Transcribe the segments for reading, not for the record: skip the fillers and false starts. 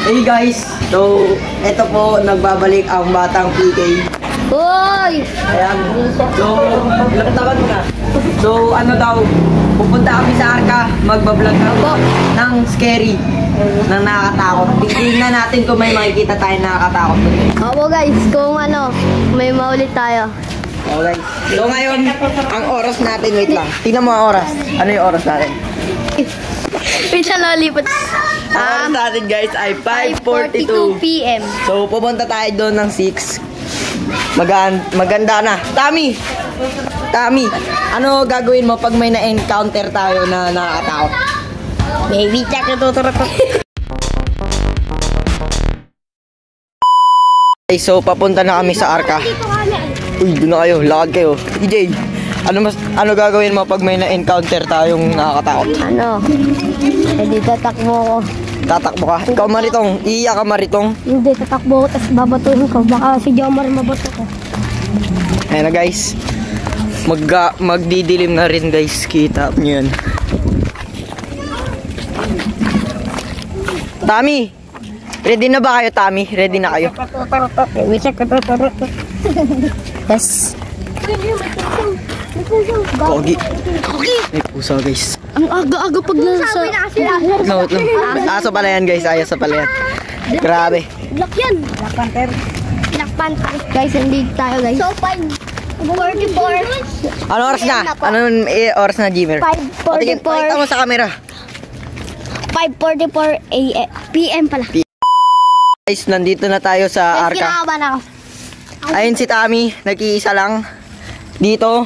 Hey guys, so eto po nagbabalik ang Batang PK. Hoy! Ayan. So, laptaban mo na. So, ano daw, pupunta kami sa Arca, magbablog ako ng scary, ng nakakatakot. Tingnan natin kung may makikita tayo nakakatakot. Opo guys, kung ano, may maulit tayo. Okay. So ngayon, ang oras natin, wait lang. Tingnan mo ang oras. Ano yung oras natin? Wait siya lolipot. Ang oras natin guys ay 5:42 PM. So, pupunta tayo doon ng 6. Maganda na. Tami, ano gagawin mo pag may na-encounter tayo na nakakatakot? Baby, check ito. Okay, so papunta na kami sa Arca. Uy, doon na kayo, lakad kayo. DJ, ano gagawin mo pag may na-encounter tayong nakakatakot? Ano? Hindi tatakbo ko. Tatakbo ka? Ikaw Maritong, iiyak ka Maritong? Hindi, tatakbo ko, tapos babatuhin ko. Baka si Jomar mabato ko. Ayan na guys. Magdidilim na rin guys. Kita nyo yun. Tami! Ready na ba kayo, Tami? Ready na kayo? Yes. Kogi. May pusa guys. Ang aga-aga pag nasa... No. Aso pala yan guys. Ayos pala yan. Grabe. Black yan. Black Panther. Guys, hindi tayo guys. So, 5:44. Ano oras na? Anong oras na, Jimmer? 5:44. Pakita mo sa camera. 5:44 PM pala. Guys, nandito na tayo sa Arca. Kinakabahan ako. Ayun si Tami, nag-iisa lang. Dito,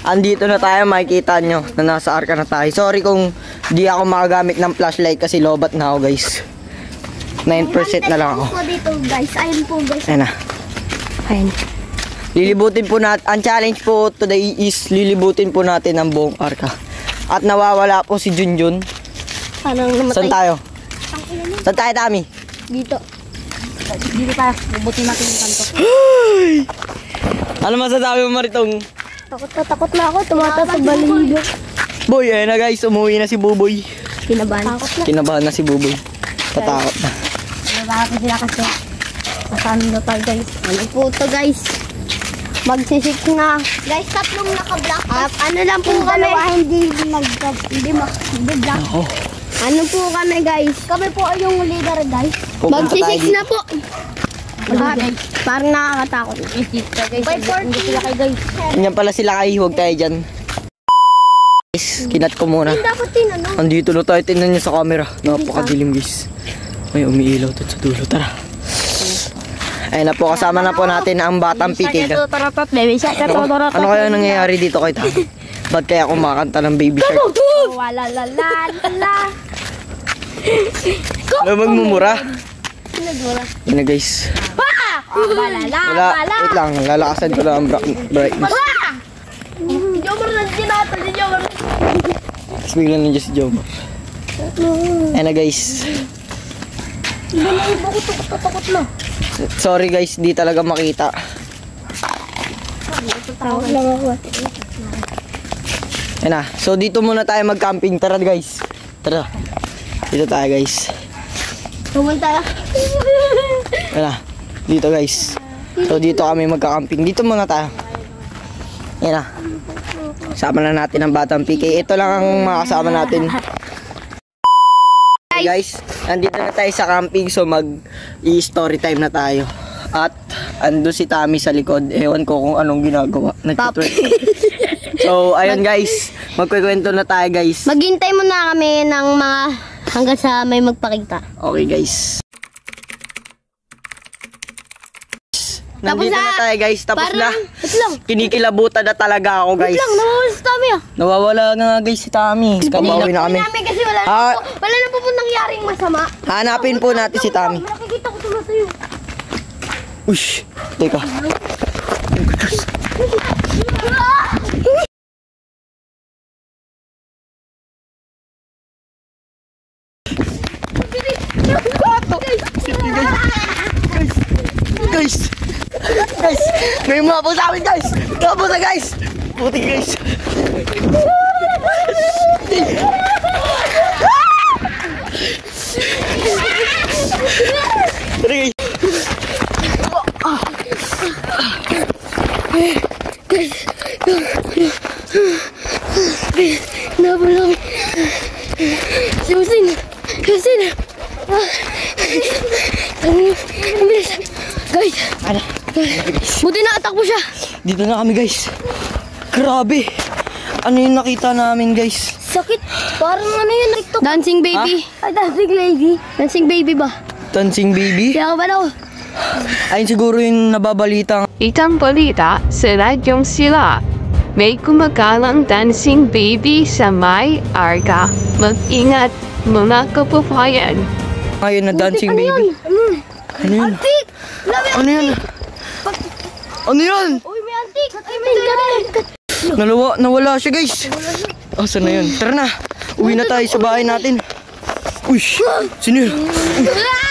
andito na tayo, makikita nyo na nasa Arca na tayo. Sorry kung di ako makagamit ng flashlight kasi lobat na ako guys. 9% na lang ako. Dito guys, ayun po guys. Ayun na. Ayun. Lilibutin po natin, ang challenge po today is lilibutin po natin ang buong Arca. At nawawala po si Junjun. Anong namatay? Saan tayo? Saan tayo, Tami? Dito. Dito tayo, libutin natin yung kanto. Ano masasabi mo Maritong? Takot na ako, tumata sa balido. Boy, ayun na guys, umuwi na si Buboy. Kinabahan. Kinabahan na si Buboy. Tatakot na. Bakit sila kasi kasama na tayo guys. Ano po ito guys? Magsisik na. Guys, tatlong naka-block. Ano lang po kami? Hindi black. Oh. Ano po kami guys? Kami po ay yung leader guys. Pupunta tayo Magsisik dito. na po. Parang nakakatakot. 5:40 sila kay guys. Ganyan pala sila kayo, huwag tayo dyan. Guys, kinat ko muna. Dapat tinanong. Andito na tayo, tingnan nyo sa camera. Napakadilim guys. May umiilaw doon sa dulo, tara. Ayun na po, kasama na po natin ang Batang PK. Ano kaya nangyayari dito kay Tami? Ba't kaya kumakanta ng Baby Shark? Wala la la la. Ano magmumura? Nagmura. Yun na guys. Wala. Wait lang, lalakasan ko lang ang brightness. Si Jomar nandiyan natin, si Jomar. Tapos biglang nandiyan si Jomo. Ayun na guys. Takot na. Sorry guys, di talaga makita. Takot lang ako. Ayun na, so dito muna tayo mag-camping. Tara guys. Tara. Dito tayo guys. Pumunta. Ayun na, dito guys. So dito kami magka-camping. Dito muna tayo. Ayun na. Kasama na natin ang Batang PK. Ito lang ang makasama natin. Hey guys, nandito na tayo sa camping. So mag-i-story time na tayo. At ando si Tami sa likod. Ewan ko kung anong ginagawa. Nagtutwerk. So ayun guys, magkukwento na tayo guys. Maghintay muna kami ng mga hanggang sa may magpakita. Okay guys. Nandito Tapos na tayo guys. Tapos na. Wait lang. Kinikilabutan na talaga ako guys. Wait lang, nawawala si Tami ah. Nawawala na nga guys si Tami. Kabawi na kami. namin kasi wala na po nangyaring masama. Hanapin po natin si Tami. Nakikita ko tumatayo. Ush, teka. Guys, may mga po sa amin guys. Mga po na guys. Puti guys. Si Hussein. Hussein. Ang bilis. Guys. Ano? Buti na-attack mo siya. Dito na kami guys. Grabe. Ano yung nakita namin guys? Sakit. Parang ano yun, TikTok. Dancing baby. Ay, dancing lady. Dancing baby ba? Dancing baby? Kaya ka ba daw? Ayun siguro yung nababalita. Itang balita sa radyong sila. May kumakalang dancing baby sa may arka. Mag-ingat mga kababayan. Ngayon na dancing baby. Ano yun? Antik! Ano yun? Ano yun? Uy, may antik! Ay, may antik! Nawala siya guys. Saan na yun? Tara na. Uwi na tayo sa bahay natin. Uy! Sino yun? Ah!